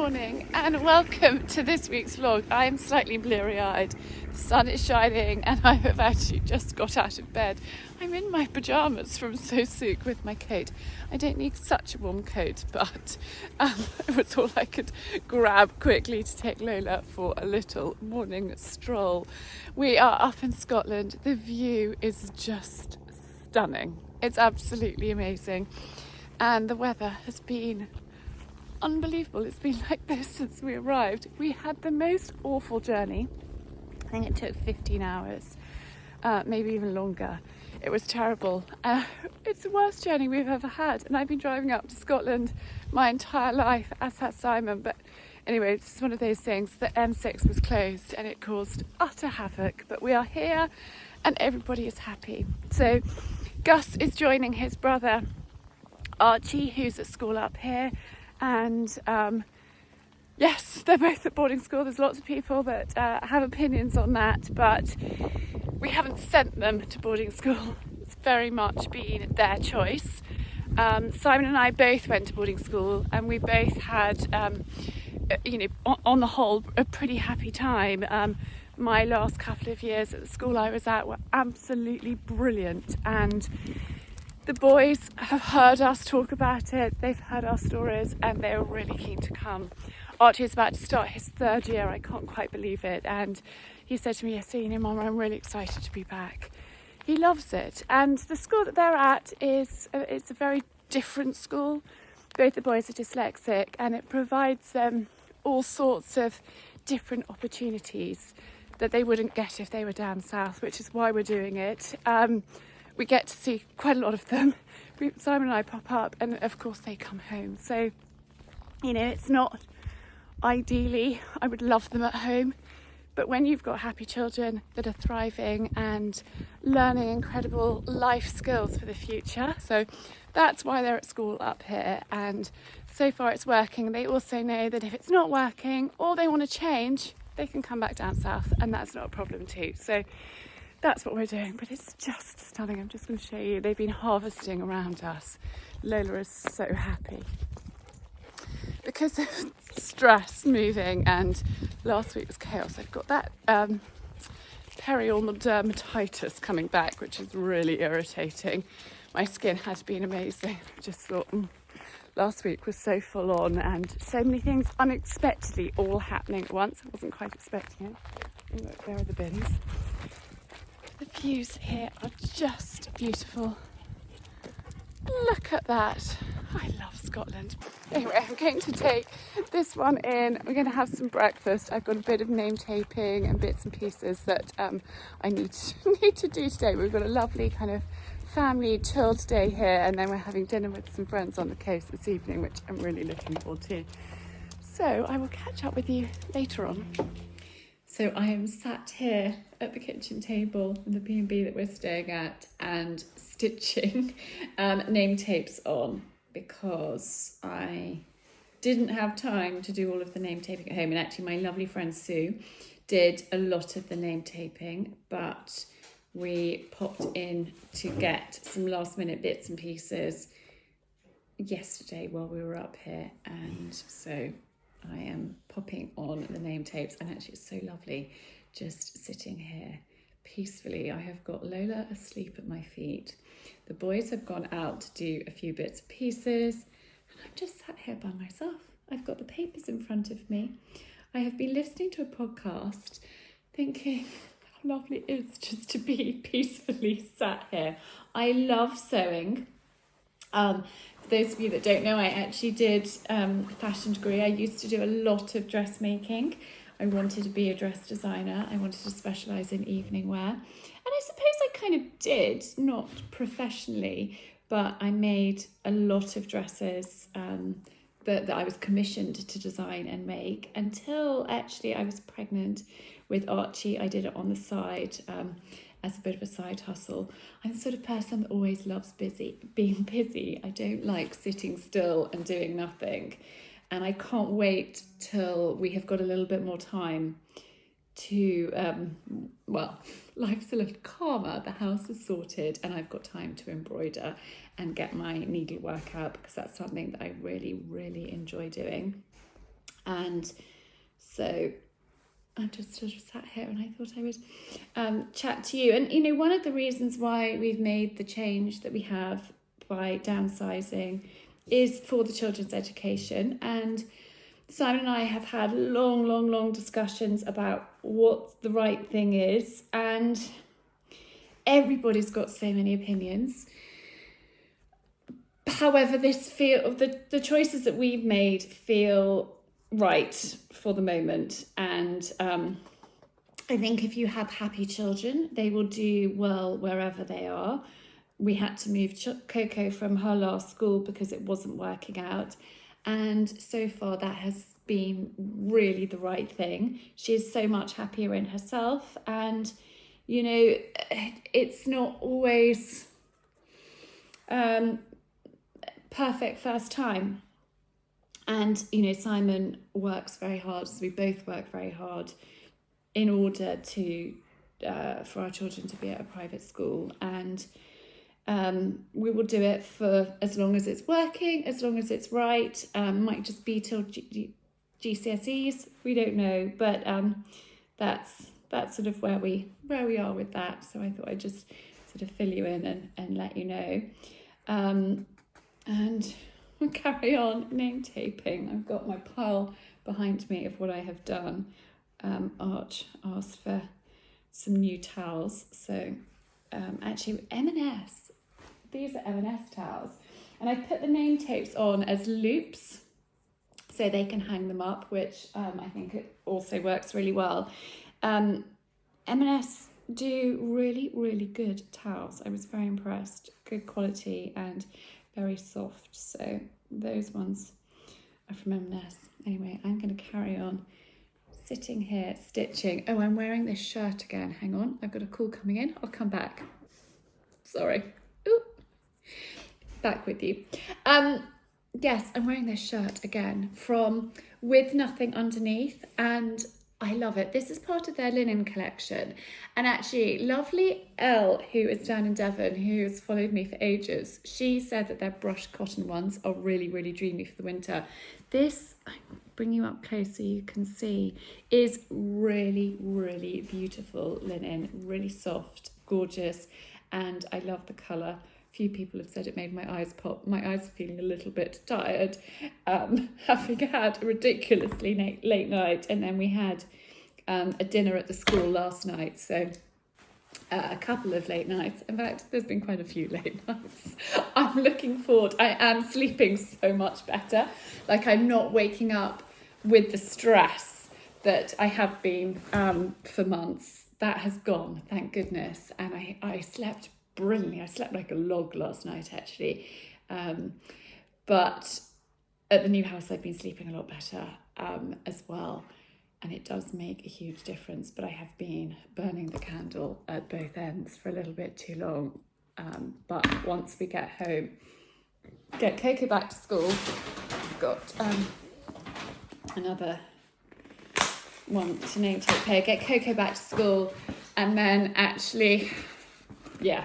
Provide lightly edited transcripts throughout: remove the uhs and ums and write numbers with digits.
morning and welcome to this week's vlog. I am slightly bleary-eyed, the sun is shining and I have actually just got out of bed. I'm in my pyjamas from So Souk with my coat. I don't need such a warm coat, but it was all I could grab quickly to take Lola for a little morning stroll. We are up in Scotland. The view is just stunning. It's absolutely amazing and the weather has been unbelievable. It's been like this since we arrived. We had the most awful journey. I think it took 15 hours, maybe even longer. It was terrible. It's the worst journey we've ever had, and I've been driving up to Scotland my entire life, as has Simon. But anyway, it's one of those things. The M6 was closed and it caused utter havoc, but we are here and everybody is happy. So Gus is joining his brother Archie, who's at school up here. And yes, they're both at boarding school. There's lots of people that have opinions on that, but we haven't sent them to boarding school. It's very much been their choice. Simon and I both went to boarding school and we both had, on the whole, a pretty happy time. My last couple of years at the school I was at were absolutely brilliant, and the boys have heard us talk about it, they've heard our stories and they're really keen to come. Archie is about to start his third year, I can't quite believe it, and he said to me yesterday, Mum, I'm really excited to be back. He loves it, and the school that they're at it's a very different school. Both the boys are dyslexic and it provides them all sorts of different opportunities that they wouldn't get if they were down south, which is why we're doing it. We get to see quite a lot of them. Simon and I pop up and of course they come home. So, it's not ideally, I would love them at home, but when you've got happy children that are thriving and learning incredible life skills for the future, so that's why they're at school up here, and so far it's working. They also know that if it's not working or they want to change, they can come back down south and that's not a problem too. So that's what we're doing, but it's just stunning. I'm just going to show you. They've been harvesting around us. Lola is so happy because of stress moving and last week was chaos. I've got that periormal dermatitis coming back, which is really irritating. My skin has been amazing. I just thought last week was so full on and so many things unexpectedly all happening at once. I wasn't quite expecting it. Oh, look, there are the bins. The views here are just beautiful. Look at that. I love Scotland. Anyway, I'm going to take this one in. We're going to have some breakfast. I've got a bit of name taping and bits and pieces that I need to do today. We've got a lovely kind of family chilled day here, and then we're having dinner with some friends on the coast this evening, which I'm really looking forward to. So I will catch up with you later on. So I am sat here at the kitchen table in the B&B that we're staying at and stitching name tapes on because I didn't have time to do all of the name taping at home. And actually my lovely friend Sue did a lot of the name taping, but we popped in to get some last minute bits and pieces yesterday while we were up here, and so I am popping on the name tapes, and actually it's so lovely just sitting here peacefully. I have got Lola asleep at my feet. The boys have gone out to do a few bits and pieces, and I'm just sat here by myself. I've got the papers in front of me. I have been listening to a podcast thinking how lovely it is just to be peacefully sat here. I love sewing. For those of you that don't know, I actually did a fashion degree. I used to do a lot of dressmaking. I wanted to be a dress designer. I wanted to specialise in evening wear. And I suppose I kind of did, not professionally, but I made a lot of dresses that I was commissioned to design and make until actually I was pregnant with Archie. I did it on the side as a bit of a side hustle. I'm the sort of person that always loves being busy. I don't like sitting still and doing nothing. And I can't wait till we have got a little bit more time to, life's a little calmer, the house is sorted and I've got time to embroider and get my needlework out because that's something that I really, really enjoy doing. And so I just sort of sat here and I thought I would chat to you. And, you know, one of the reasons why we've made the change that we have by downsizing is for the children's education. And Simon and I have had long discussions about what the right thing is. And everybody's got so many opinions. However, the choices that we've made feel right for the moment, and I think if you have happy children, they will do well wherever they are. We had to move Coco from her last school because it wasn't working out, and so far that has been really the right thing. She is so much happier in herself, and you know, it's not always perfect first time. And, you know, Simon works very hard, so we both work very hard in order to for our children to be at a private school. And we will do it for as long as it's working, as long as it's right. Might just be till GCSEs, we don't know. But that's sort of where we are with that. So I thought I'd just sort of fill you in and let you know. And we'll carry on name taping. I've got my pile behind me of what I have done. Arch asked for some new towels. So actually M&S, these are M&S towels. And I put the name tapes on as loops so they can hang them up, which I think it also works really well. M&S do really good towels. I was very impressed. Good quality and very soft. So those ones are from M&S. Anyway, I'm going to carry on sitting here stitching. Oh, I'm wearing this shirt again. Hang on, I've got a call coming in. I'll come back. Sorry. Ooh. Back with you. Yes, I'm wearing this shirt again from With Nothing Underneath, and I love it. This is part of their linen collection. And actually, lovely Elle, who is down in Devon, who has followed me for ages, she said that their brushed cotton ones are really dreamy for the winter. This, I'll bring you up close so you can see, is really beautiful linen, really soft, gorgeous, and I love the colour. Few people have said it made my eyes pop. My eyes are feeling a little bit tired, having had a ridiculously late night, and then we had a dinner at the school last night, so a couple of late nights. In fact, there's been quite a few late nights. I'm looking forward. I am sleeping so much better. Like, I'm not waking up with the stress that I have been for months. That has gone, thank goodness, and I slept brilliantly. I slept like a log last night, actually. But at the new house, I've been sleeping a lot better as well. And it does make a huge difference. But I have been burning the candle at both ends for a little bit too long. But once we get home, get Coco back to school, I've got another one to name tape here. Get Coco back to school, and then actually, yeah,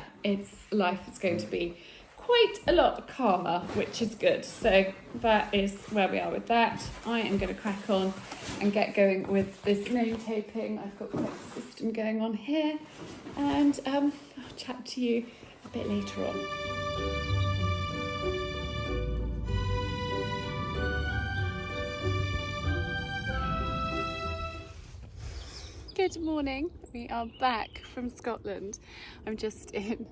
life is going to be quite a lot calmer, which is good. So that is where we are with that. I am going to crack on and get going with this name taping. I've got quite a system going on here, and I'll chat to you a bit later on. Good morning. We are back from Scotland. I'm just in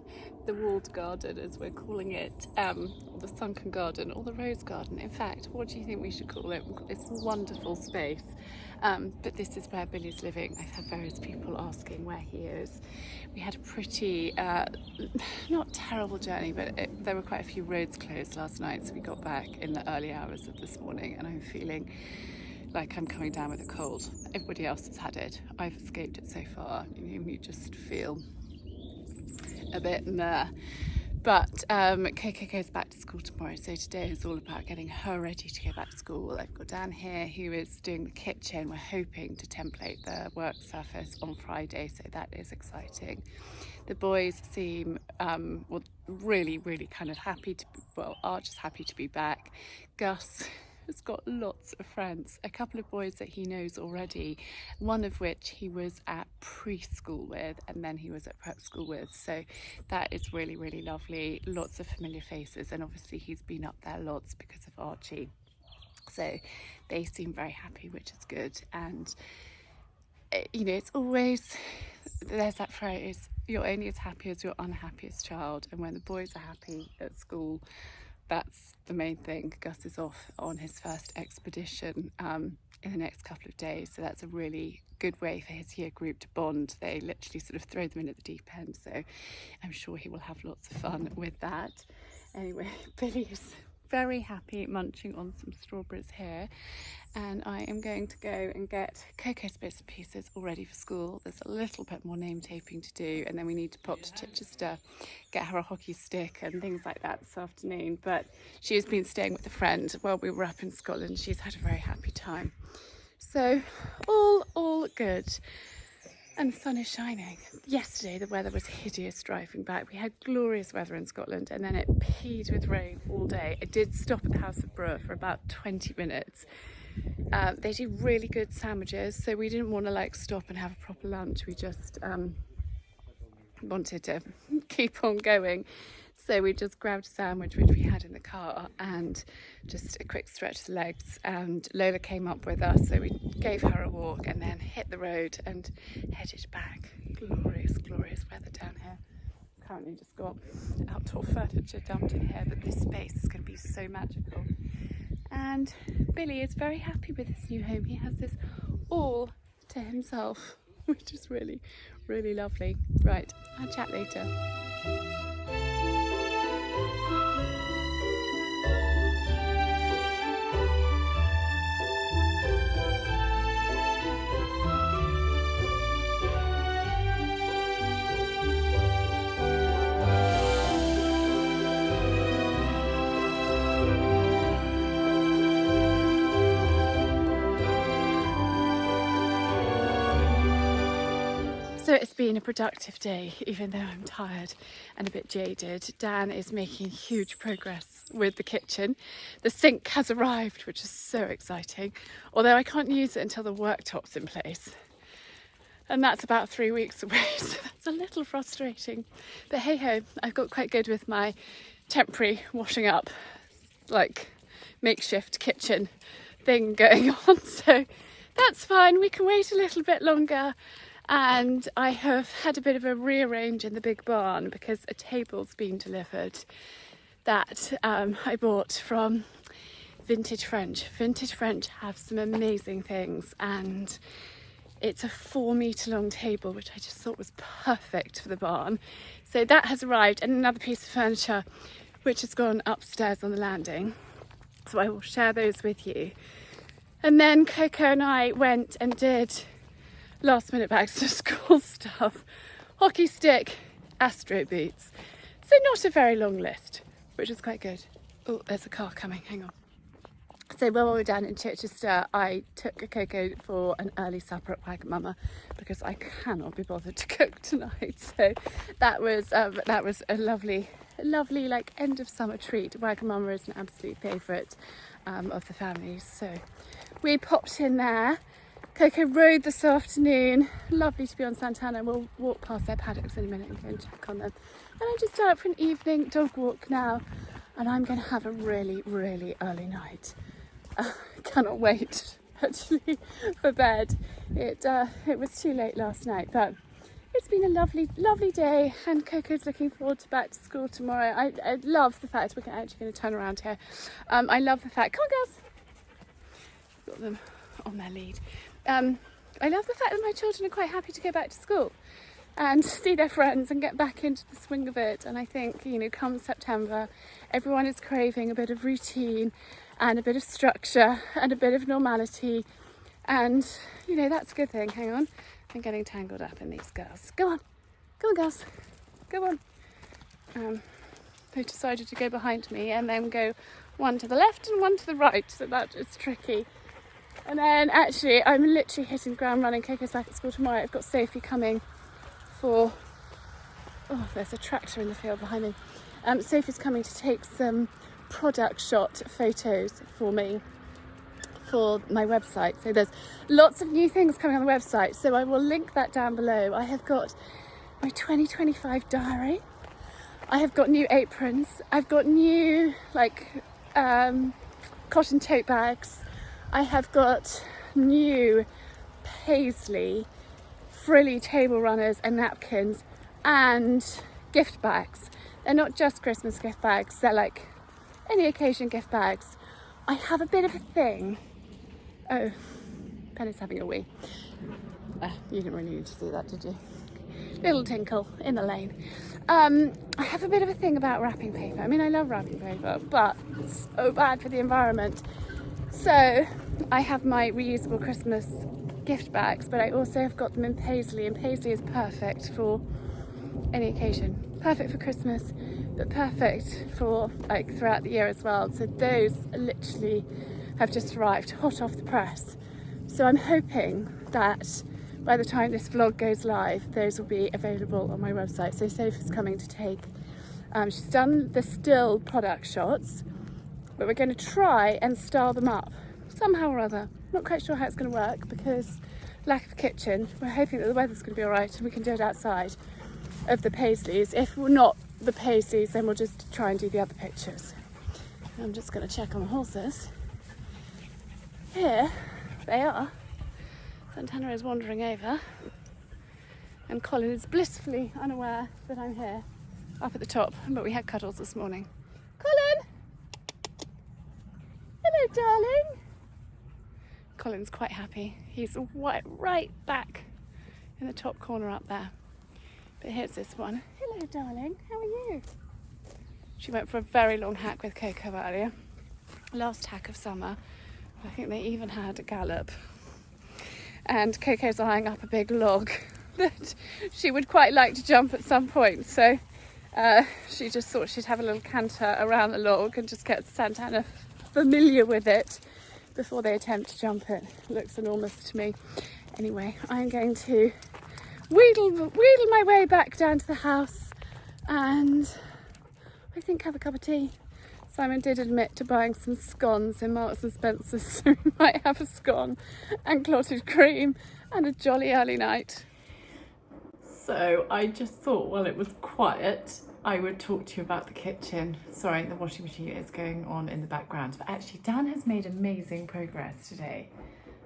the walled garden, as we're calling it, or the sunken garden, or the rose garden. In fact, what do you think we should call it? It's a wonderful space, but this is where Billy's living. I've had various people asking where he is. We had a pretty, not terrible journey, but there were quite a few roads closed last night, so we got back in the early hours of this morning, and I'm feeling like I'm coming down with a cold. Everybody else has had it. I've escaped it so far. You just feel a bit meh. But Coco goes back to school tomorrow, so today is all about getting her ready to go back to school. I've got Dan here who is doing the kitchen. We're hoping to template the work surface on Friday, so that is exciting. The boys seem really kind of happy to, Arch is happy to be back. Gus has got lots of friends, a couple of boys that he knows already, one of which he was at preschool with and then he was at prep school with, so that is really, really lovely. Lots of familiar faces, and obviously he's been up there lots because of Archie, so they seem very happy, which is good. And you know, it's always, there's that phrase, you're only as happy as your unhappiest child, and when the boys are happy at school, that's the main thing. Gus is off on his first expedition in the next couple of days, so that's a really good way for his year group to bond. They literally sort of throw them in at the deep end, so I'm sure he will have lots of fun with that. Anyway, Billy is very happy munching on some strawberries here, and I am going to go and get Coco's bits and pieces all ready for school. There's a little bit more name taping to do, and then we need to pop to Chichester, get her a hockey stick and things like that this afternoon. But she has been staying with a friend while we were up in Scotland. She's had a very happy time, so all good. And the sun is shining. Yesterday the weather was hideous driving back. We had glorious weather in Scotland, and then it peed with rain all day. I did stop at the House of Brewer for about 20 minutes. They do really good sandwiches, so we didn't want to like stop and have a proper lunch. We just wanted to keep on going. So we just grabbed a sandwich, which we had in the car, and just a quick stretch of the legs. And Lola came up with us, so we gave her a walk and then hit the road and headed back. Glorious, glorious weather down here. Currently just got outdoor furniture dumped in here, but this space is going to be so magical. And Billy is very happy with his new home. He has this all to himself, which is really, really lovely. Right, I'll chat later. So it's been a productive day, even though I'm tired and a bit jaded. Dan is making huge progress with the kitchen. The sink has arrived, which is so exciting, although I can't use it until the worktop's in place. And that's about 3 weeks away, so that's a little frustrating. But hey ho, I've got quite good with my temporary washing up, like makeshift kitchen thing going on, so that's fine. We can wait a little bit longer. And I have had a bit of a rearrange in the big barn because a table's been delivered that I bought from Vintage French. Vintage French have some amazing things, and it's a 4 metre long table, which I just thought was perfect for the barn. So that has arrived, and another piece of furniture which has gone upstairs on the landing. So I will share those with you. And then Coco and I went and did last minute bags to school stuff, hockey stick, Astro boots. So not a very long list, which is quite good. Oh, there's a car coming, hang on. So while we were down in Chichester, I took a Coco for an early supper at Wagamama because I cannot be bothered to cook tonight. So that was a lovely like end of summer treat. Wagamama is an absolute favourite of the family. So we popped in there. Coco rode this afternoon. Lovely to be on Santana. We'll walk past their paddocks in a minute and go and check on them. And I'm just out for an evening dog walk now, and I'm going to have a really, really early night. Cannot wait actually for bed. It was too late last night, but it's been a lovely day, and Coco's looking forward to back to school tomorrow. I love the fact we're actually going to turn around here. I love the fact, come on girls, got them on their lead. I love the fact that my children are quite happy to go back to school and see their friends and get back into the swing of it. And I think, you know, come September, everyone is craving a bit of routine and a bit of structure and a bit of normality. And, you know, that's a good thing. Hang on, I'm getting tangled up in these girls. Go on girls, go on. They decided to go behind me and then go one to the left and one to the right, so that is tricky. And then actually I'm literally hitting the ground running. Coco's back at school tomorrow. I've got Sophie coming for, oh, there's a tractor in the field behind me. Sophie's coming to take some product shot photos for me for my website. So there's lots of new things coming on the website. So I will link that down below. I have got my 2025 diary. I have got new aprons. I've got new cotton tote bags. I have got new paisley frilly table runners and napkins and gift bags. They're not just Christmas gift bags, they're like any occasion gift bags. I have a bit of a thing. Oh, Penny's having a wee. You didn't really need to see that, did you? Little tinkle in the lane. I have a bit of a thing about wrapping paper. I mean, I love wrapping paper, but it's so bad for the environment. So I have my reusable Christmas gift bags, but I also have got them in paisley, and paisley is perfect for any occasion. Perfect for Christmas, but perfect for like throughout the year as well. So those literally have just arrived hot off the press. So I'm hoping that by the time this vlog goes live, those will be available on my website. So Sophie's coming to take, she's done the still product shots, but we're going to try and style them up somehow or other. Not quite sure how it's going to work because lack of kitchen. We're hoping that the weather's going to be all right and we can do it outside of the paisleys. If we're not the paisleys, then we'll just try and do the other pictures. I'm just going to check on the horses. Here they are. Santana is wandering over and Colin is blissfully unaware that I'm here up at the top, but we had cuddles this morning. Colin! Hello, darling. Colin's quite happy. He's right back in the top corner up there. But here's this one. Hello, darling. How are you? She went for a very long hack with Coco earlier. Last hack of summer. I think they even had a gallop. And Coco's eyeing up a big log that she would quite like to jump at some point. So she just thought she'd have a little canter around the log and just get Santana familiar with it before they attempt to jump it. It looks enormous to me. Anyway, I'm going to wheedle my way back down to the house and I think have a cup of tea. Simon did admit to buying some scones in Marks and Spencer's, so we might have a scone and clotted cream and a jolly early night. So I just thought while it was quiet, I would talk to you about the kitchen. Sorry, the washing machine is going on in the background, but actually Dan has made amazing progress today.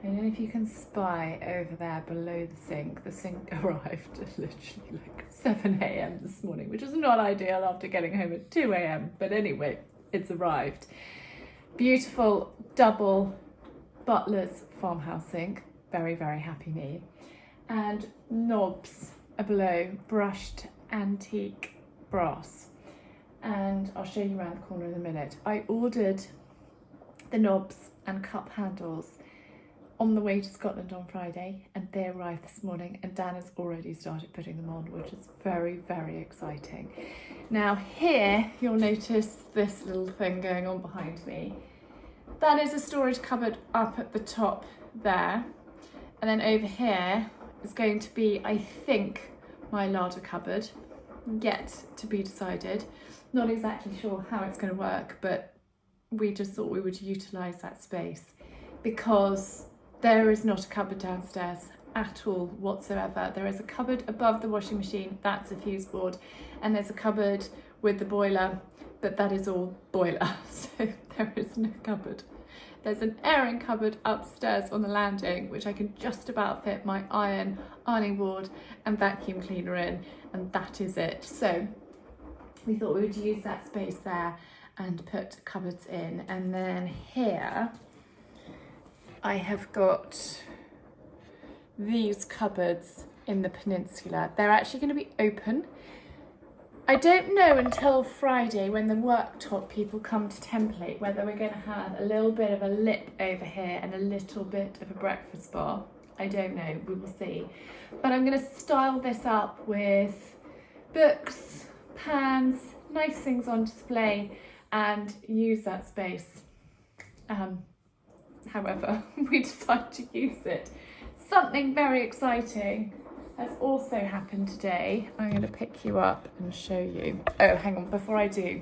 I don't know if you can spy over there below the sink. The sink arrived at literally like 7 a.m. this morning, which is not ideal after getting home at 2 a.m. But anyway, it's arrived. Beautiful double Butler's farmhouse sink. Very, very happy me. And knobs are below, brushed antique brass. And I'll show you around the corner in a minute. I ordered the knobs and cup handles on the way to Scotland on Friday, and they arrived this morning, and Dan has already started putting them on, which is very, very exciting. Now here you'll notice this little thing going on behind me. That is a storage cupboard up at the top there, and then over here is going to be, I think, my larder cupboard, yet to be decided. Not exactly sure how it's going to work, but we just thought we would utilise that space because there is not a cupboard downstairs at all whatsoever. There is a cupboard above the washing machine, that's a fuse board, and there's a cupboard with the boiler, but that is all boiler, so there is no cupboard. There's an airing cupboard upstairs on the landing, which I can just about fit my ironing board and vacuum cleaner in, and that is it. So we thought we would use that space there and put cupboards in. And then here I have got these cupboards in the peninsula. They're actually going to be open. I don't know until Friday when the worktop people come to template whether we're going to have a little bit of a lip over here and a little bit of a breakfast bar. I don't know, we will see. But I'm going to style this up with books, pans, nice things on display and use that space. However, we decided to use it. Something very exciting has also happened today. I'm going to pick you up and show you. Oh, hang on, before I do.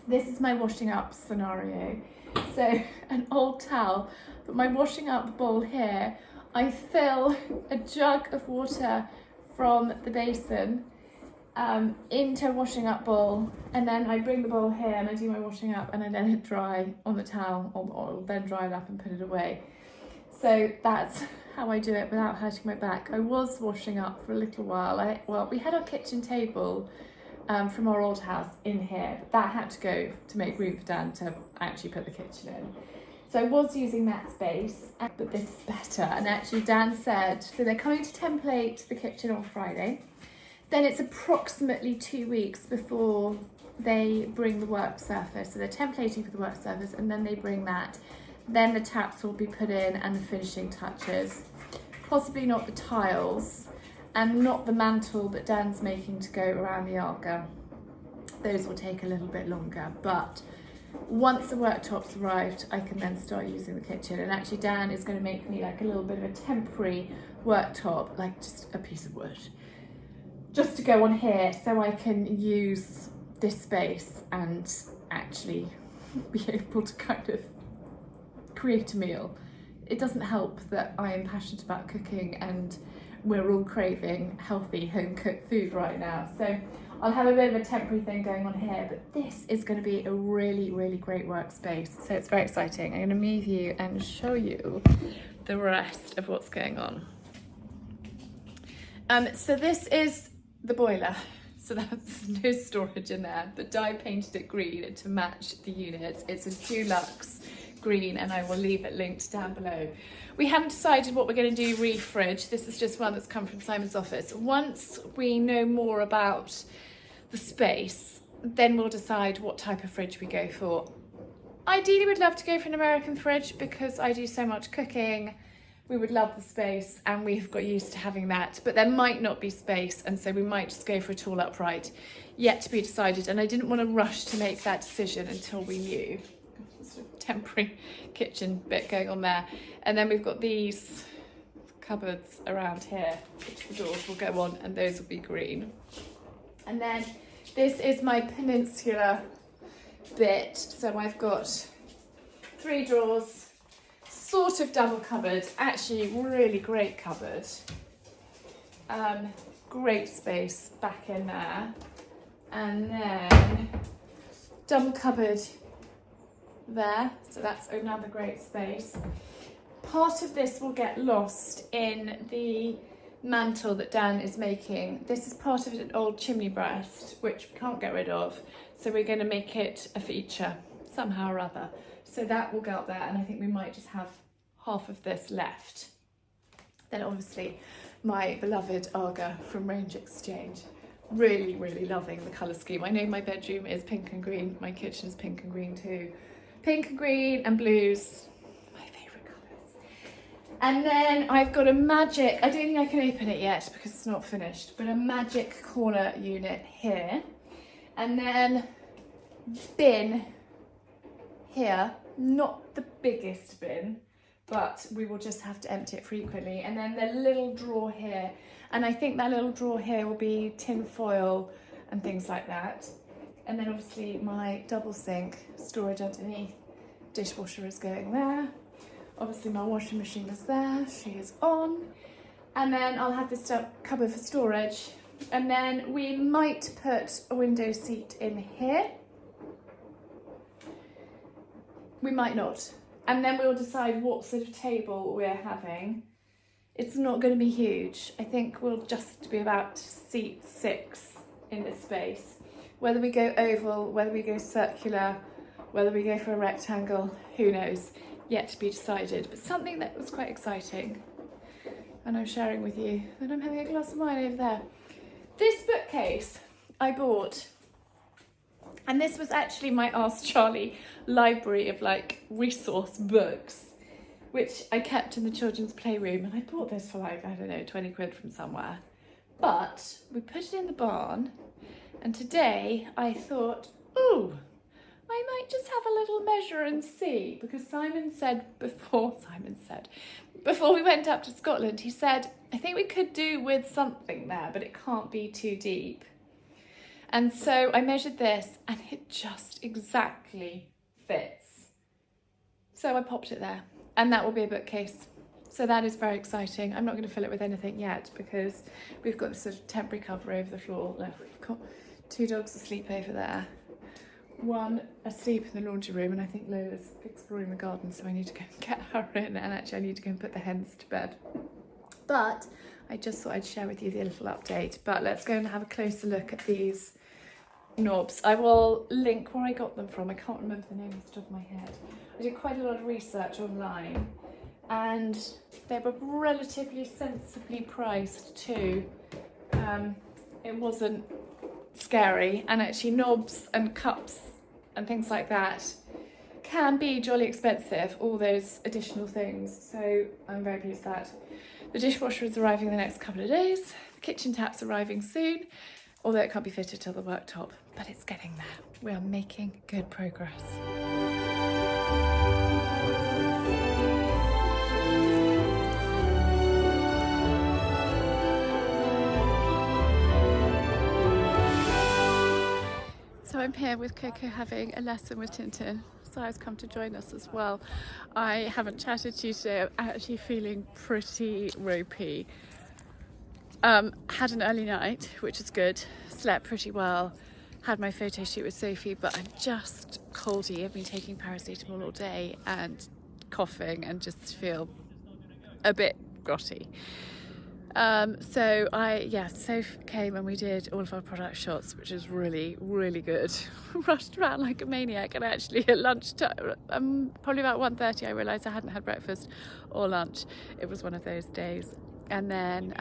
This is my washing up scenario. So an old towel, but my washing up bowl here, I fill a jug of water from the basin into a washing up bowl, and then I bring the bowl here and I do my washing up and I let it dry on the towel or the oil, then dry it up and put it away. So that's how I do it without hurting my back. I was washing up for a little while. Well, we had our kitchen table from our old house in here, but that had to go to make room for Dan to actually put the kitchen in. So I was using that space, but this is better. And actually Dan said, so they're coming to template the kitchen on Friday. Then it's approximately 2 weeks before they bring the work surface. So they're templating for the work surface and then they bring that. Then the taps will be put in and the finishing touches. Possibly not the tiles and not the mantle that Dan's making to go around the Arga. Those will take a little bit longer, but once the worktop's arrived, I can then start using the kitchen. And actually Dan is going to make me like a little bit of a temporary worktop, like just a piece of wood, just to go on here so I can use this space and actually be able to kind of create a meal. It doesn't help that I am passionate about cooking and we're all craving healthy home cooked food right now. So I'll have a bit of a temporary thing going on here, but this is going to be a really, really great workspace. So it's very exciting. I'm going to move you and show you the rest of what's going on. So this is the boiler. So that's no storage in there, but dye painted it green to match the units. It's a Dulux green and I will leave it linked down below. We haven't decided what we're going to do re-fridge. This is just one that's come from Simon's office. Once we know more about the space, then we'll decide what type of fridge we go for. Ideally, we'd love to go for an American fridge because I do so much cooking. We would love the space and we've got used to having that, but there might not be space and so we might just go for a tall upright. Yet to be decided, and I didn't want to rush to make that decision until we knew. Sort of temporary kitchen bit going on there. And then we've got these cupboards around here, which the doors will go on and those will be green. And then this is my peninsula bit. So I've got 3 drawers, sort of double cupboard, actually really great cupboard. Great space back in there. And then double cupboard there, so that's another great space. Part of this will get lost in the mantle that Dan is making. This is part of an old chimney breast, which we can't get rid of, so we're going to make it a feature somehow or other. So that will go up there, and I think we might just have half of this left. Then obviously my beloved Arga from Range Exchange. Really, really loving the colour scheme. I know my bedroom is pink and green, my kitchen is pink and green too. Pink and green and blues, my favourite colours. And then I've got a magic, I don't think I can open it yet because it's not finished, but a magic corner unit here. And then bin here, not the biggest bin, but we will just have to empty it frequently. And then the little drawer here, and I think that little drawer here will be tin foil and things like that. And then obviously my double sink, storage underneath, dishwasher is going there. Obviously my washing machine is there, she is on. And then I'll have this cupboard for storage. And then we might put a window seat in here. We might not. And then we'll decide what sort of table we're having. It's not going to be huge. I think we'll just be about seat 6 in this space. Whether we go oval, whether we go circular, whether we go for a rectangle, who knows, yet to be decided. But something that was quite exciting, and I'm sharing with you, that I'm having a glass of wine over there. This bookcase I bought, and this was actually my Ask Charlie library of like resource books, which I kept in the children's playroom, and I bought this for like, I don't know, 20 quid from somewhere. But we put it in the barn, and today I thought, ooh, I might just have a little measure and see, because before we went up to Scotland, he said, I think we could do with something there, but it can't be too deep. And so I measured this and it just exactly fits. So I popped it there, and that will be a bookcase. So that is very exciting. I'm not going to fill it with anything yet because we've got this sort of temporary cover over the floor. Look, we've got 2 dogs asleep over there, 1 asleep in the laundry room, and I think Lola's exploring the garden, so I need to go and get her in, and actually I need to go and put the hens to bed. But I just thought I'd share with you the little update. But let's go and have a closer look at these knobs. I will link where I got them from. I can't remember the name off the top of my head. I did quite a lot of research online, and they were relatively sensibly priced too. It wasn't scary, and actually knobs and cups and things like that can be jolly expensive, all those additional things, so I'm very pleased with that. The dishwasher is arriving in the next couple of days. The kitchen tap's arriving soon, although it can't be fitted till the worktop, but it's getting there. We are making good progress. So I'm here with Coco having a lesson with Tintin. Si's come to join us as well. I haven't chatted to you today. I'm actually feeling pretty ropey. Had an early night, which is good. Slept pretty well. Had my photo shoot with Sophie, but I'm just coldy. I've been taking paracetamol all day and coughing and just feel a bit grotty. Soph came and we did all of our product shots, which is really, really good. Rushed around like a maniac, and actually at lunchtime, probably about 1:30, I realised I hadn't had breakfast or lunch. It was one of those days. And then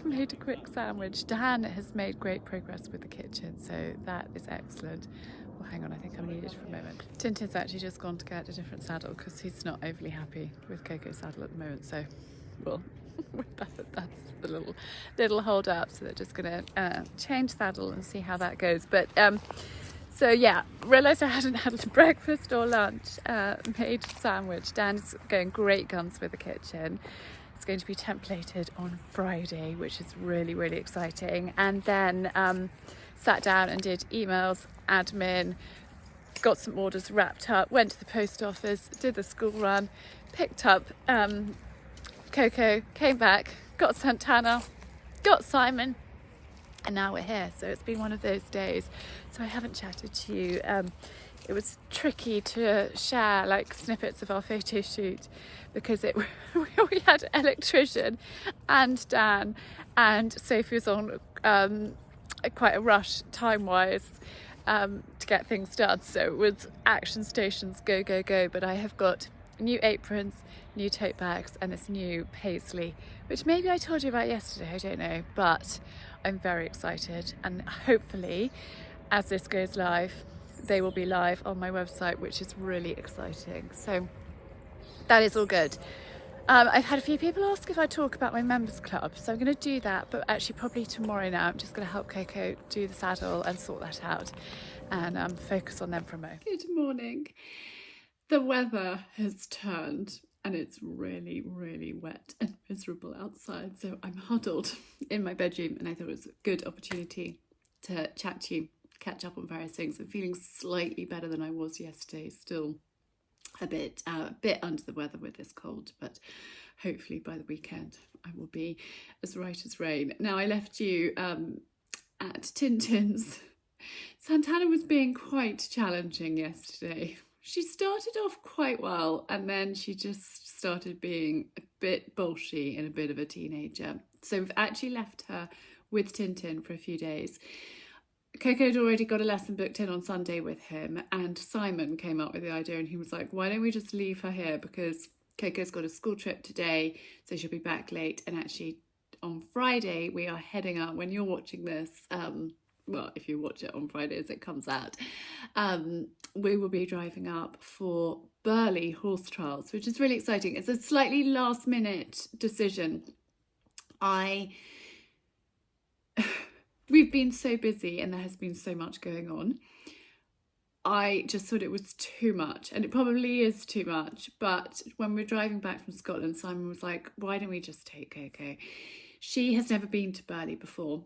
made a quick sandwich. Dan has made great progress with the kitchen, so that is excellent. Well, hang on, I think I'm needed for a moment. Tintin's actually just gone to get a different saddle because he's not overly happy with Coco's saddle at the moment, so well, that's the little hold up. So they're just gonna change saddle and see how that goes. But so yeah, realised I hadn't had breakfast or lunch. Made a sandwich. Dan's going great guns with the kitchen. It's going to be templated on Friday, which is really, really exciting. And then sat down and did emails, admin, got some orders wrapped up, went to the post office, did the school run, picked up Coco, came back, got Santana, got Simon, and now we're here. So it's been one of those days. So I haven't chatted to you. It was tricky to share like snippets of our photo shoot because we had an electrician and Dan, and Sophie was on quite a rush time-wise to get things done. So it was action stations, go, go, go. But I have got new aprons, new tote bags, and this new paisley, which maybe I told you about yesterday, I don't know, but I'm very excited, and hopefully as this goes live, they will be live on my website, which is really exciting. So that is all good. I've had a few people ask if I talk about my members club, so I'm going to do that, but actually probably tomorrow now. I'm just going to help Coco do the saddle and sort that out, and focus on them for a moment. Good morning. The weather has turned and it's really, really wet and miserable outside, so I'm huddled in my bedroom, and I thought it was a good opportunity to chat to you, catch up on various things. I'm feeling slightly better than I was yesterday, still a bit under the weather with this cold, but hopefully by the weekend I will be as right as rain. Now, I left you at Tintin's. Santana was being quite challenging yesterday. She started off quite well, and then she just started being a bit bolshy and a bit of a teenager. So we've actually left her with Tintin for a few days. Coco had already got a lesson booked in on Sunday with him, and Simon came up with the idea, and he was like, why don't we just leave her here, because Coco's got a school trip today, so she'll be back late. And actually on Friday we are heading up, when you're watching this, well, if you watch it on Friday as it comes out, we will be driving up for Burghley horse trials, which is really exciting. It's a slightly last minute decision. We've been so busy and there has been so much going on. I just thought it was too much, and it probably is too much. But when we're driving back from Scotland, Simon was like, why don't we just take Coco? She has never been to Burghley before.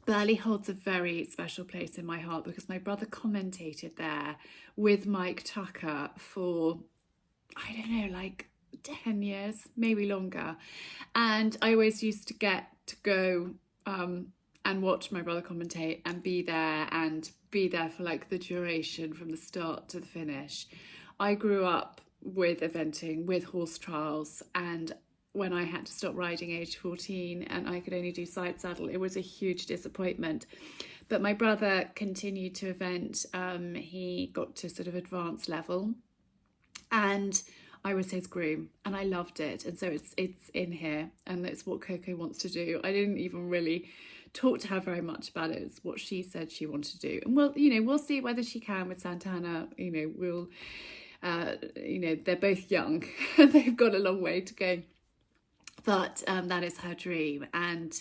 Burghley holds a very special place in my heart because my brother commentated there with Mike Tucker for I don't know, like 10 years, maybe longer. And I always used to get to go and watch my brother commentate and be there for like the duration from the start to the finish. I grew up with eventing, with horse trials, and when I had to stop riding age 14 and I could only do side saddle, it was a huge disappointment. But my brother continued to event. He got to sort of advanced level, and I was his groom, and I loved it. And so it's in here, and it's what Coco wants to do. I didn't even really talk to her very much about it. It's what she said she wanted to do, and we'll see whether she can with Santana. We'll they're both young. They've got a long way to go, but that is her dream. And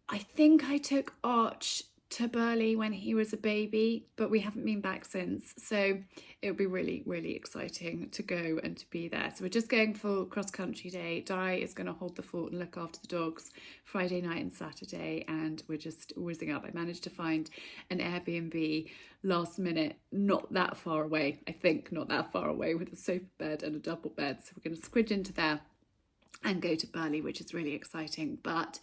I think I took Arch to Burghley when he was a baby, but we haven't been back since, so it'll be really, really exciting to go and to be there. So we're just going for cross country day. Di is going to hold the fort and look after the dogs Friday night and Saturday, and we're just whizzing up. I managed to find an Airbnb last minute, not that far away, not that far away, with a sofa bed and a double bed, so we're going to squidge into there and go to Burghley, which is really exciting. But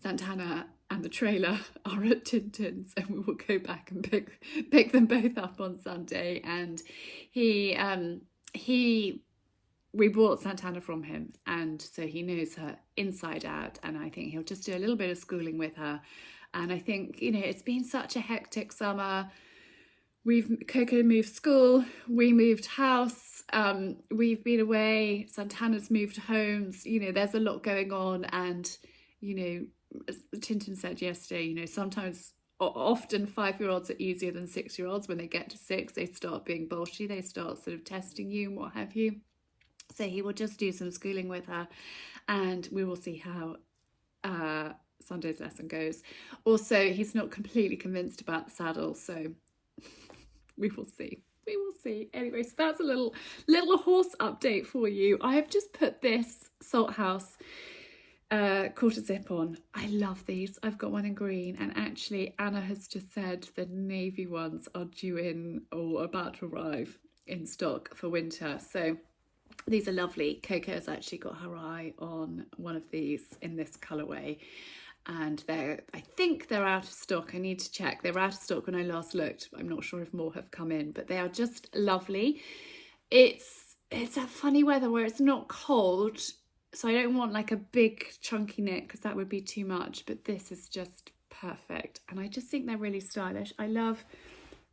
Santana and the trailer are at Tintin's, and we will go back and pick them both up on Sunday. And we bought Santana from him, and so he knows her inside out, and I think he'll just do a little bit of schooling with her. And I think, it's been such a hectic summer. Coco moved school, we moved house, we've been away, Santana's moved homes, there's a lot going on. And as Tintin said yesterday, sometimes, often 5-year-olds are easier than 6-year-olds. When they get to 6, they start being bolshy, they start sort of testing you and what have you. So he will just do some schooling with her, and we will see how Sunday's lesson goes. Also, he's not completely convinced about the saddle, so we will see. Anyway, so that's a little horse update for you. I have just put this Salthouse quarter zip on. I love these. I've got one in green, and actually Anna has just said the navy ones are due in or about to arrive in stock for winter. So these are lovely. Coco has actually got her eye on one of these in this colourway, and I think they're out of stock. I need to check. They were out of stock when I last looked. I'm not sure if more have come in, but they are just lovely. It's that funny weather where it's not cold, so I don't want like a big chunky knit because that would be too much, but this is just perfect, and I just think they're really stylish. I love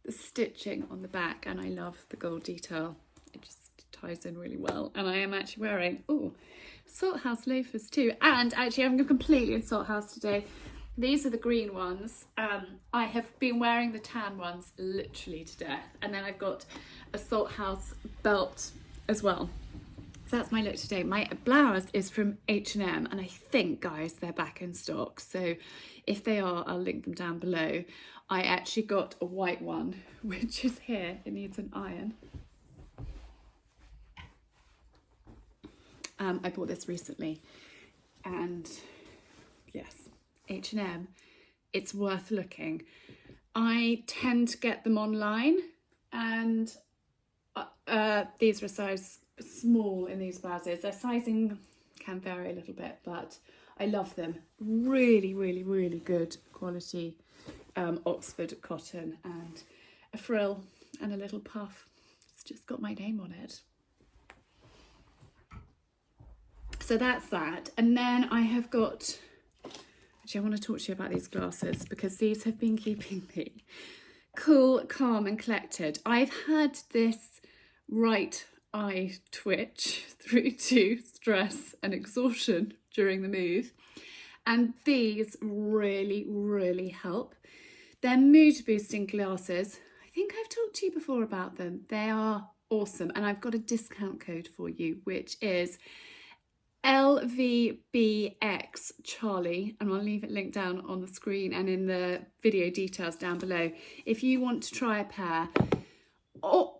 the stitching on the back, and I love the gold detail. It just ties in really well. And I am actually wearing Salthouse loafers too, and actually I'm completely in Salthouse today. These are the green ones. I have been wearing the tan ones literally to death, and then I've got a Salthouse belt as well. So that's my look today. My blouse is from H&M, and I think, guys, they're back in stock. So if they are, I'll link them down below. I actually got a white one, which is here. It needs an iron. I bought this recently, and yes, H&M, it's worth looking. I tend to get them online, and these are a size small in these blouses. Their sizing can vary a little bit, but I love them. Really, really, really good quality Oxford cotton, and a frill and a little puff. It's just got my name on it. So that's that. And then I have got, actually I want to talk to you about these glasses because these have been keeping me cool, calm and collected. I've had this right eye twitch through to stress and exhaustion during the move, and these really, really help. They're mood boosting glasses. I think I've talked to you before about them. They are awesome, and I've got a discount code for you, which is LVBX Charlie, and I'll leave it linked down on the screen and in the video details down below. If you want to try a pair, or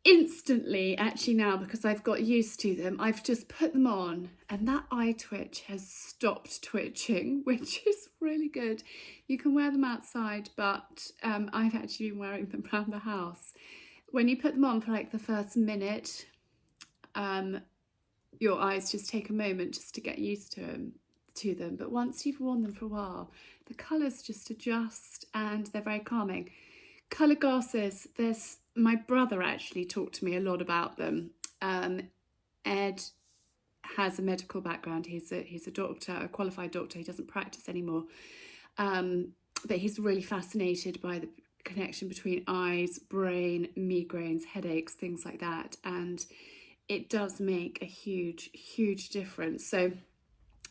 instantly actually now, because I've got used to them, I've just put them on and that eye twitch has stopped twitching, which is really good. You can wear them outside, but I've actually been wearing them around the house. When you put them on for like the first minute, your eyes just take a moment just to get used to them. But once you've worn them for a while, the colours just adjust and they're very calming. Colour glasses, my brother actually talked to me a lot about them. Ed has a medical background. He's a doctor, a qualified doctor. He doesn't practice anymore. But he's really fascinated by the connection between eyes, brain, migraines, headaches, things like that. And it does make a huge, huge difference. So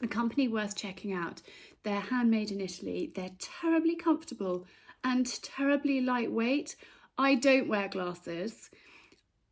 a company worth checking out. They're handmade in Italy. They're terribly comfortable and terribly lightweight. I don't wear glasses.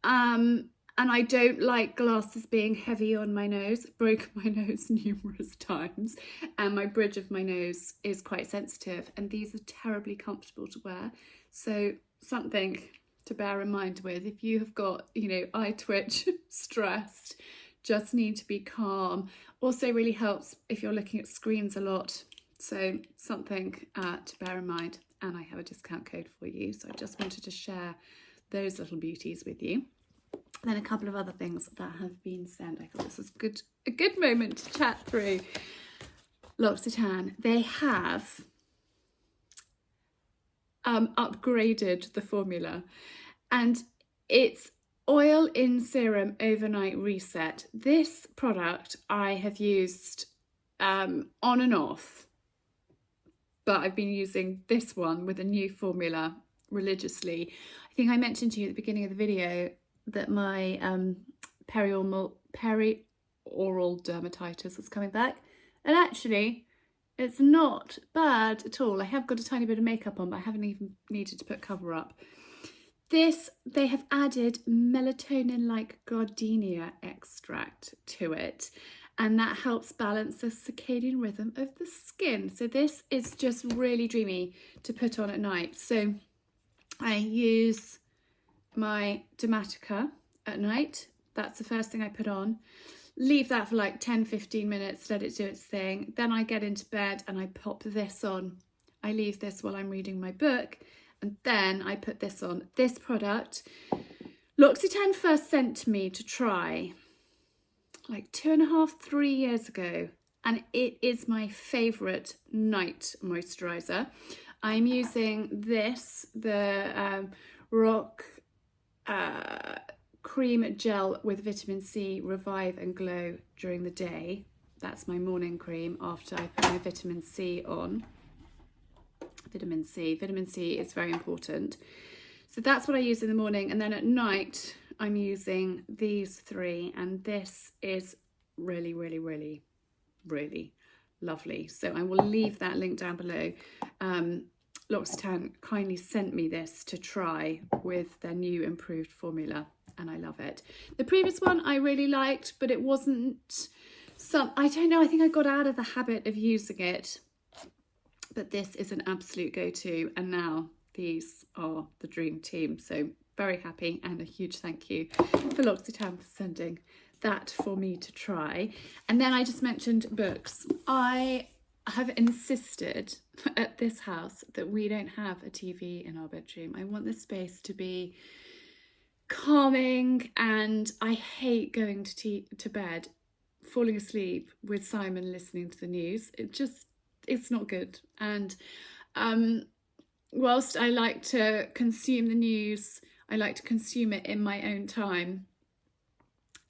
And I don't like glasses being heavy on my nose. I've broken my nose numerous times and my bridge of my nose is quite sensitive, and these are terribly comfortable to wear. So something to bear in mind with if you have got, eye twitch, stressed, just need to be calm. Also really helps if you're looking at screens a lot. So something to bear in mind, and I have a discount code for you. So I just wanted to share those little beauties with you. Then a couple of other things that have been sent. I thought this was a good moment to chat through. L'Occitane, they have upgraded the formula, and it's oil in serum overnight reset. This product I have used on and off, but I've been using this one with a new formula religiously. I think I mentioned to you at the beginning of the video that my perioral dermatitis was coming back, and actually it's not bad at all. I have got a tiny bit of makeup on, but I haven't even needed to put cover up. They have added melatonin-like gardenia extract to it, and that helps balance the circadian rhythm of the skin. So this is just really dreamy to put on at night. So I use my Dermatica at night. That's the first thing I put on. Leave that for like 10-15 minutes, let it do its thing. Then I get into bed and I pop this on. I leave this while I'm reading my book, and then I put this on. This product, L'Occitane first sent to me to try like 2.5-3 years ago, and it is my favourite night moisturiser. I'm using this, the Rock cream gel with vitamin C, Revive and Glow during the day. That's my morning cream after I put my vitamin C on. Vitamin C is very important. So that's what I use in the morning, and then at night I'm using these three, and this is really, really, really, really lovely. So I will leave that link down below. L'Occitane kindly sent me this to try with their new improved formula, and I love it. The previous one I really liked, but it wasn't I don't know, I think I got out of the habit of using it. But this is an absolute go-to, and now these are the dream team. So very happy, and a huge thank you for L'Occitane for sending that for me to try. And then I just mentioned books. I have insisted at this house that we don't have a TV in our bedroom. I want the space to be calming, and I hate going to bed, falling asleep with Simon listening to the news. It's not good. And whilst I like to consume the news, I like to consume it in my own time,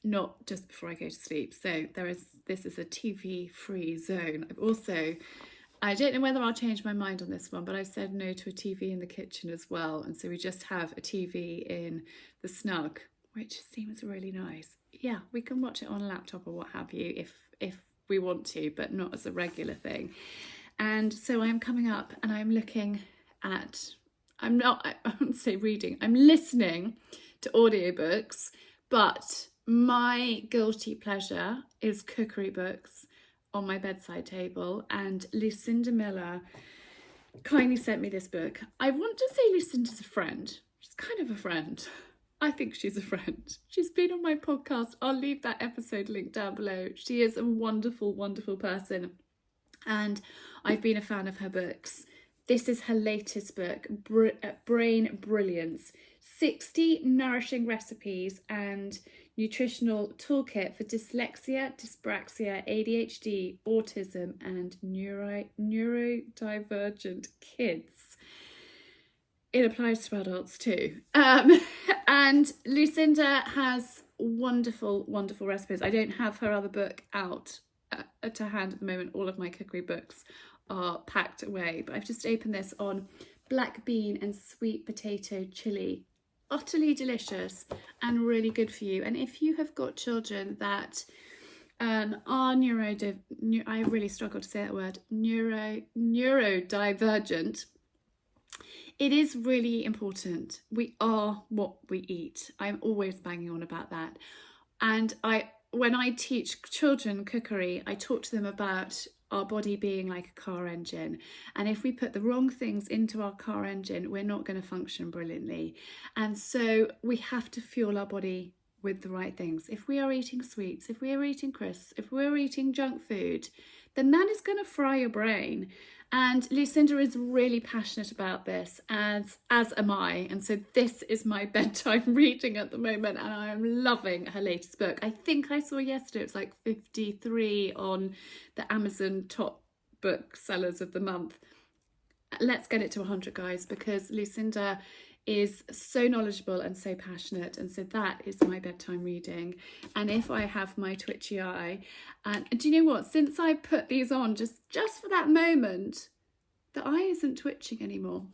not just before I go to sleep. So this is a TV-free zone. I don't know whether I'll change my mind on this one, but I've said no to a TV in the kitchen as well. And so we just have a TV in the snug, which seems really nice. Yeah, we can watch it on a laptop or what have you if we want to, but not as a regular thing. And so I'm coming up and I'm looking at, I wouldn't say reading, I'm listening to audiobooks, but my guilty pleasure is cookery books on my bedside table, and Lucinda Miller kindly sent me this book. I want to say Lucinda's a friend. She's kind of a friend. I think she's a friend. She's been on my podcast. I'll leave that episode link down below. She is a wonderful, wonderful person, and I've been a fan of her books. This is her latest book, Brain Brilliance. 60 nourishing recipes and nutritional toolkit for dyslexia, dyspraxia, ADHD, autism, and neurodivergent kids. It applies to adults too. And Lucinda has wonderful, wonderful recipes. I don't have her other book out to hand at the moment. All of my cookery books are packed away, but I've just opened this on black bean and sweet potato chili. Utterly delicious and really good for you. And if you have got children that are I really struggle to say that word, neurodivergent, it is really important. We are what we eat. I'm always banging on about that. And when I teach children cookery, I talk to them about our body being like a car engine. And if we put the wrong things into our car engine, we're not going to function brilliantly. And so we have to fuel our body with the right things. If we are eating sweets, if we are eating crisps, if we're eating junk food, then that is going to fry your brain. And Lucinda is really passionate about this, as am I. And so this is my bedtime reading at the moment, and I am loving her latest book. I think I saw yesterday, it's like 53 on the Amazon top book sellers of the month. Let's get it to 100, guys, because Lucinda is so knowledgeable and so passionate, and so that is my bedtime reading. And if I have my twitchy eye, and do you know what, since I put these on just for that moment, the eye isn't twitching anymore.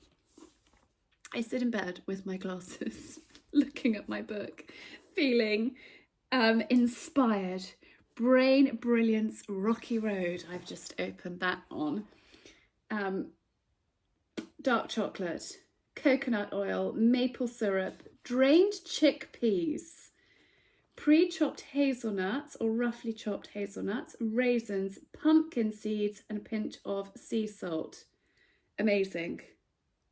I sit in bed with my glasses looking at my book, feeling inspired. Brain Brilliance Rocky Road, I've just opened that on. Dark chocolate, coconut oil, maple syrup, drained chickpeas, pre-chopped hazelnuts or roughly chopped hazelnuts, raisins, pumpkin seeds, and a pinch of sea salt. Amazing,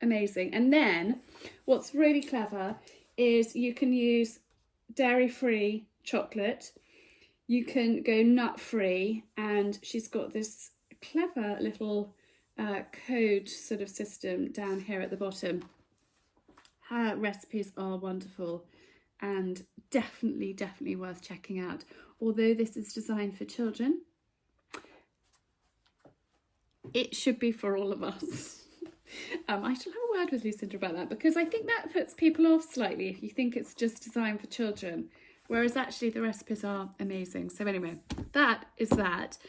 amazing. And then what's really clever is you can use dairy-free chocolate, you can go nut-free, and she's got this clever little code sort of system down here at the bottom. Her recipes are wonderful and definitely worth checking out. Although this is designed for children, it should be for all of us. I shall have a word with Lucinda about that, because I think that puts people off slightly if you think it's just designed for children, whereas actually the recipes are amazing. So anyway, that is that.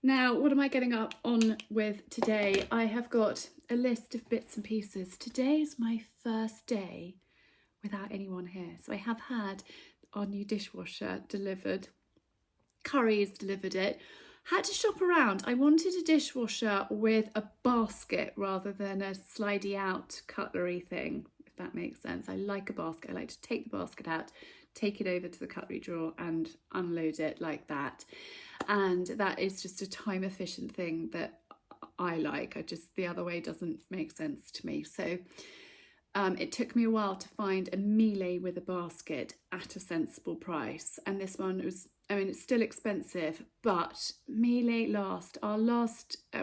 Now, what am I getting up on with today? I have got a list of bits and pieces. Today's my first day without anyone here. So I have had our new dishwasher delivered. Curry's delivered it. Had to shop around. I wanted a dishwasher with a basket rather than a slidey out cutlery thing, if that makes sense. I like a basket. I like to take the basket out, take it over to the cutlery drawer and unload it like that. And that is just a time efficient thing that I like. The other way doesn't make sense to me. So it took me a while to find a Miele with a basket at a sensible price. And this one was, it's still expensive, but Miele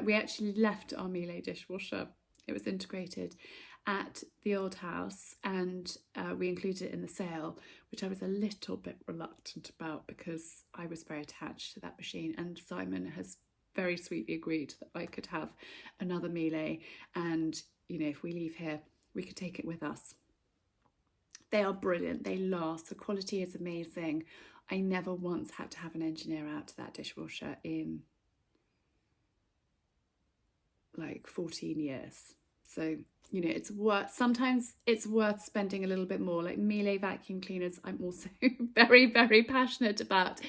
we actually left our Miele dishwasher. It was integrated at the old house, and we included it in the sale, which I was a little bit reluctant about because I was very attached to that machine, and Simon has very sweetly agreed that I could have another Miele, and if we leave here we could take it with us. They are brilliant, they last, the quality is amazing. I never once had to have an engineer out to that dishwasher in like 14 years. So sometimes it's worth spending a little bit more. Like Miele vacuum cleaners, I'm also very passionate about.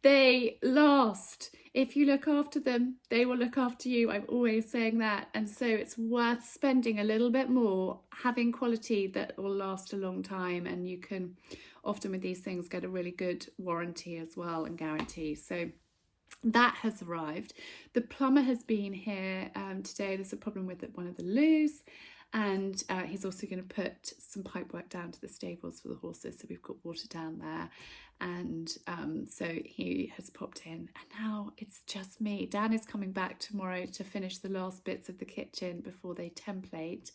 They last. If you look after them, they will look after you. I'm always saying that. And so it's worth spending a little bit more, having quality that will last a long time. And you can often with these things get a really good warranty as well and guarantee. So that has arrived. The plumber has been here today. There's a problem with one of the loos, and he's also going to put some pipe work down to the stables for the horses, so we've got water down there. And so he has popped in, and now it's just me. Dan is coming back tomorrow to finish the last bits of the kitchen before they template,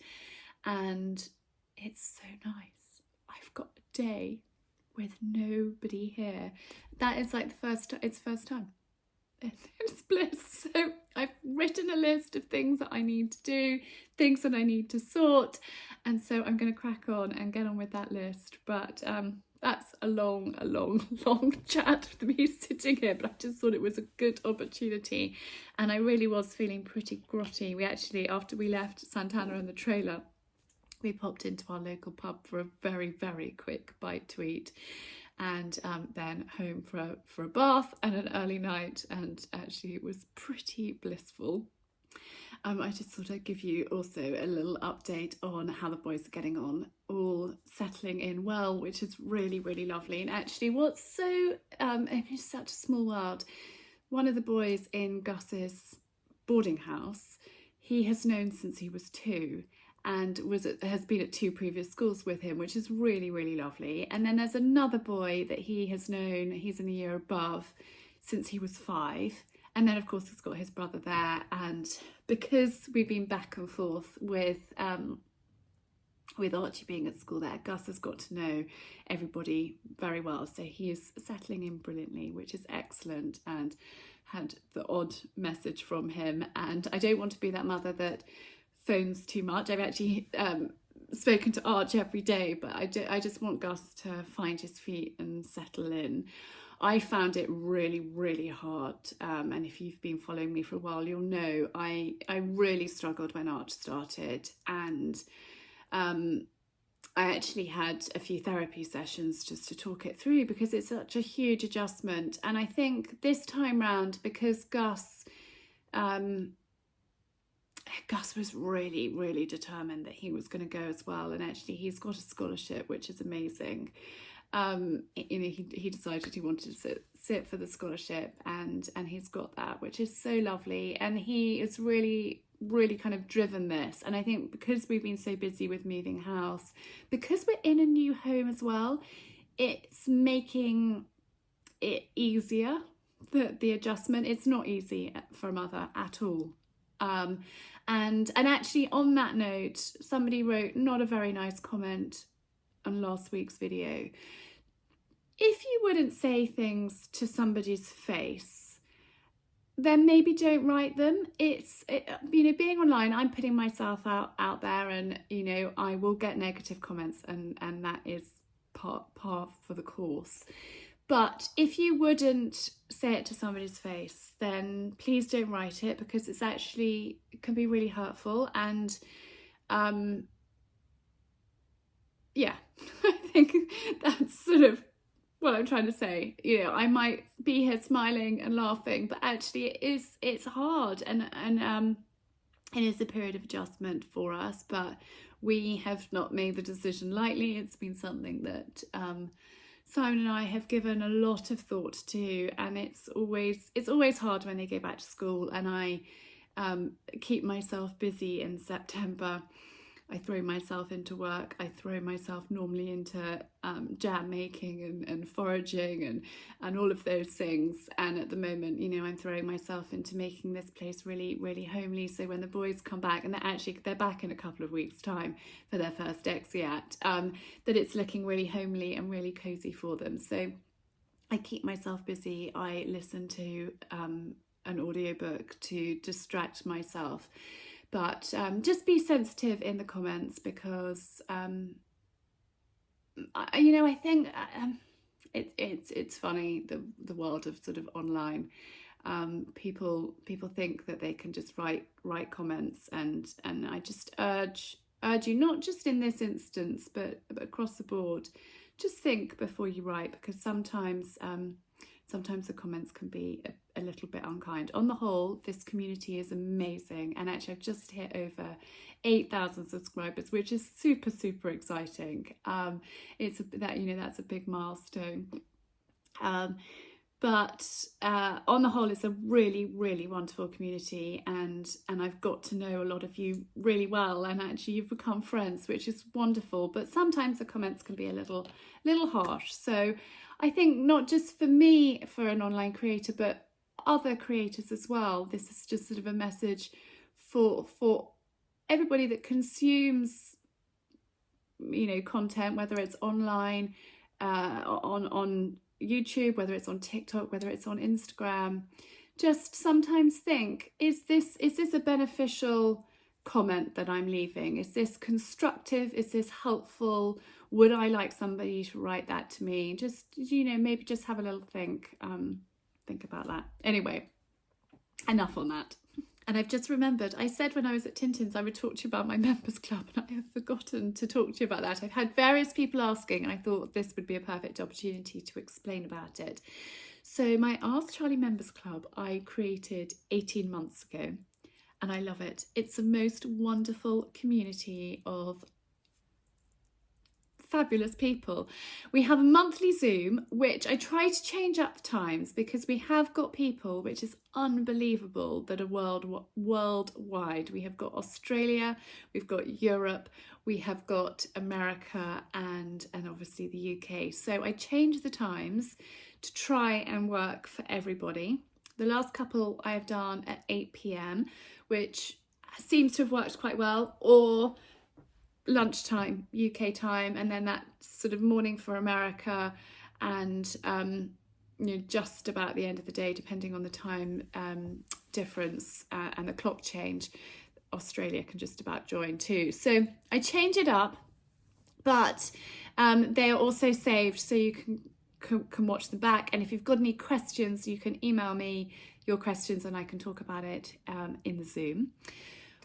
and it's so nice. I've got a day with nobody here. That is like it's the first time. It's bliss. So I've written a list of things that I need to do, things that I need to sort, and so I'm going to crack on and get on with that list. But that's a long chat with me sitting here, but I just thought it was a good opportunity, and I really was feeling pretty grotty. We actually, after we left Santana and the trailer, we popped into our local pub for a very quick bite to eat, and then home for a bath and an early night, and actually it was pretty blissful. I just thought I'd give you also a little update on how the boys are getting on, all settling in well, which is really lovely. And actually what's so it's such a small world, one of the boys in Gus's boarding house, he has known since he was 2, and has been at 2 previous schools with him, which is really lovely. And then there's another boy that he has known, he's in a year above, since he was 5. And then of course he's got his brother there. And because we've been back and forth with Archie being at school there, Gus has got to know everybody very well. So he is settling in brilliantly, which is excellent, and had the odd message from him. And I don't want to be that mother that phones too much. I've actually spoken to Arch every day, but I just want Gus to find his feet and settle in. I found it really hard, and if you've been following me for a while, you'll know I really struggled when Arch started, and I actually had a few therapy sessions just to talk it through, because it's such a huge adjustment. And I think this time round, because Gus was really determined that he was going to go as well, and actually he's got a scholarship, which is amazing. He decided he wanted to sit for the scholarship, and he's got that, which is so lovely. And he is really kind of driven this. And I think because we've been so busy with moving house, because we're in a new home as well, it's making it easier. The adjustment, it's not easy for a mother at all. And actually on that note, somebody wrote not a very nice comment on last week's video. If you wouldn't say things to somebody's face, then maybe don't write them. Being online, I'm putting myself out there, and I will get negative comments, and that is par for the course. But if you wouldn't say it to somebody's face, then please don't write it, because it can be really hurtful. And yeah, I think that's sort of what I'm trying to say. I might be here smiling and laughing, but actually it's hard, and it is a period of adjustment for us, but we have not made the decision lightly. It's been something that Simon and I have given a lot of thought to, and it's always hard when they go back to school, and I keep myself busy in September. I throw myself into work. I throw myself normally into jam making and foraging and all of those things. And at the moment, I'm throwing myself into making this place really homely. So when the boys come back, and they're back in a couple of weeks' time for their first exeat, that it's looking really homely and really cozy for them. So I keep myself busy. I listen to an audiobook to distract myself. But just be sensitive in the comments, because I think it's funny, the world of sort of online. People think that they can just write comments, and I just urge you, not just in this instance, but across the board, just think before you write, because sometimes the comments can be a little bit unkind. On the whole, this community is amazing, and actually I've just hit over 8,000 subscribers, which is super exciting. That's a big milestone. But on the whole, it's a really wonderful community, and I've got to know a lot of you really well, and actually you've become friends, which is wonderful. But sometimes the comments can be a little harsh. So I think not just for me, for an online creator, but other creators as well. This is just sort of a message for everybody that consumes, content, whether it's online, on YouTube, whether it's on TikTok, whether it's on Instagram, just sometimes think, is this a beneficial comment that I'm leaving? Is this constructive? Is this helpful? Would I like somebody to write that to me? Just, maybe just have a little think about that. Anyway, enough on that. And I've just remembered, I said when I was at Tintin's I would talk to you about my members club, and I have forgotten to talk to you about that. I've had various people asking, and I thought this would be a perfect opportunity to explain about it. So my Ask Charlie Members Club I created 18 months ago, and I love it. It's the most wonderful community of fabulous people. We have a monthly Zoom, which I try to change up the times because we have got people, which is unbelievable, that are worldwide. We have got Australia, we've got Europe, we have got America, and obviously the UK. So I change the times to try and work for everybody. The last couple I have done at 8 p.m, which seems to have worked quite well, or lunchtime UK time, and then that sort of morning for America, and just about the end of the day, depending on the time difference and the clock change, Australia can just about join too. So I change it up, but they are also saved, so you can watch them back, and if you've got any questions you can email me your questions and I can talk about it in the Zoom.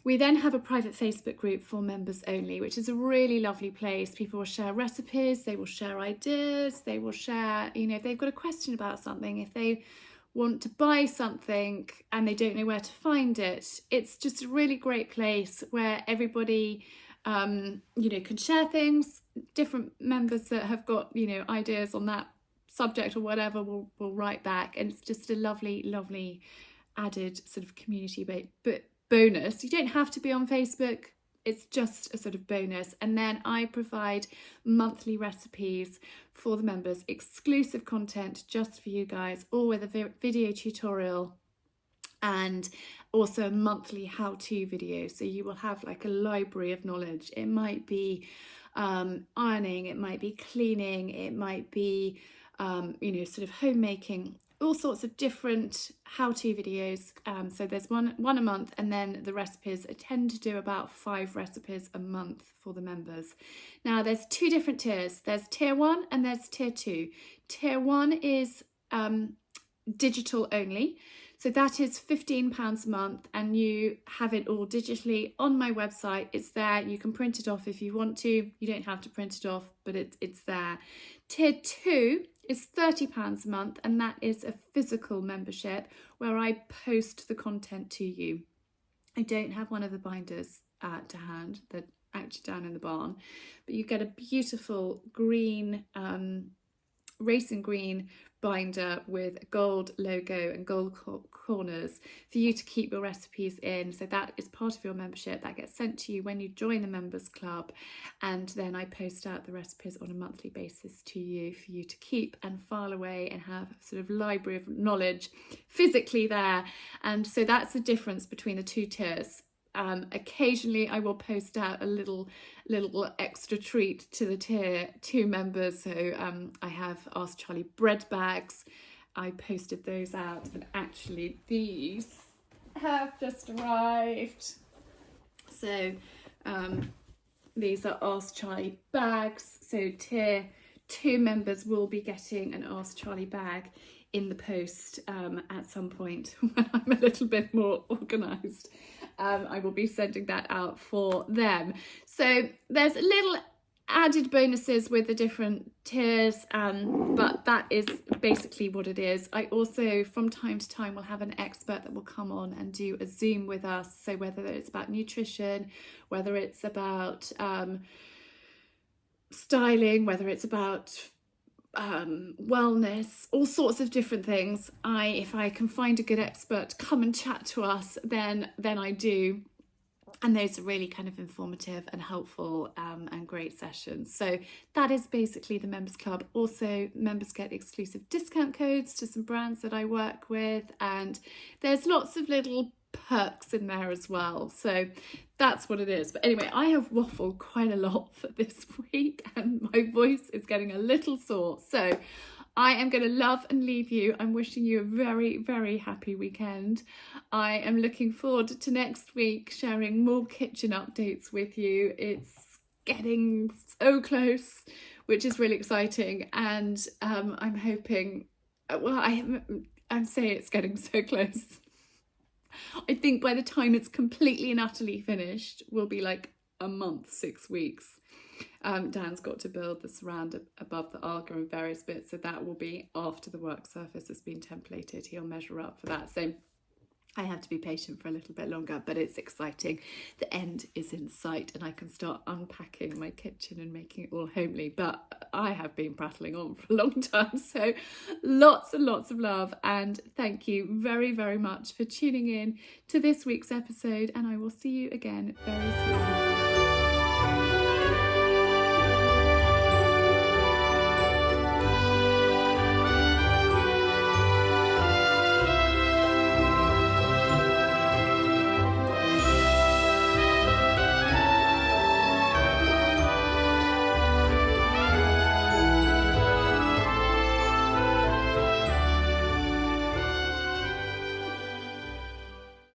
We then have a private Facebook group for members only, which is a really lovely place. People will share recipes, they will share ideas, they will share, if they've got a question about something, if they want to buy something and they don't know where to find it. It's just a really great place where everybody, can share things. Different members that have got, ideas on that subject or whatever will write back. And it's just a lovely, lovely added sort of community bonus. You don't have to be on Facebook, it's just a sort of bonus. And then I provide monthly recipes for the members, exclusive content just for you guys, all with a video tutorial and also a monthly how-to video. So you will have like a library of knowledge. It might be ironing, it might be cleaning, it might be sort of homemaking, all sorts of different how-to videos. So there's one a month, and then the recipes. I tend to do about 5 recipes a month for the members. Now there's 2 different tiers. There's tier 1 and there's tier 2. Tier 1 is digital only. So that is £15 a month, and you have it all digitally on my website. It's there. You can print it off if you want to. You don't have to print it off, but it's there. Tier 2 is £30 a month, and that is a physical membership where I post the content to you. I don't have one of the binders to hand, they're actually down in the barn, but you get a beautiful green, racing green binder with a gold logo and gold corners for you to keep your recipes in. So that is part of your membership. That gets sent to you when you join the members club, and then I post out the recipes on a monthly basis to you for you to keep and file away and have a sort of library of knowledge physically there. And so that's the difference between the 2 tiers. Occasionally I will post out a little extra treat to the tier 2 members. So I have Ask Charlie bread bags. I posted those out, and actually these have just arrived. So these are Ask Charlie bags. So tier 2 members will be getting an Ask Charlie bag in the post at some point when I'm a little bit more organised. I will be sending that out for them. So there's little added bonuses with the different tiers, but that is basically what it is. I also from time to time will have an expert that will come on and do a Zoom with us. So whether it's about nutrition, whether it's about styling, whether it's about wellness, all sorts of different things. If I can find a good expert to come and chat to us, then I do, and those are really kind of informative and helpful and great sessions. So that is basically the members club. Also, members get exclusive discount codes to some brands that I work with, and there's lots of little perks in there as well. So that's what it is. But anyway, I have waffled quite a lot for this week and my voice is getting a little sore. So I am going to love and leave you. I'm wishing you a very, very happy weekend. I am looking forward to next week sharing more kitchen updates with you. It's getting so close, which is really exciting. And I'm hoping, well, I'm saying it's getting so close. I think by the time it's completely and utterly finished, will be like a month, 6 weeks. Dan's got to build the surround above the Arga and various bits, so that will be after the work surface has been templated. He'll measure up for that. So I have to be patient for a little bit longer, but it's exciting. The end is in sight and I can start unpacking my kitchen and making it all homely. But I have been prattling on for a long time, so lots and lots of love, and thank you very, very much for tuning in to this week's episode, and I will see you again very soon.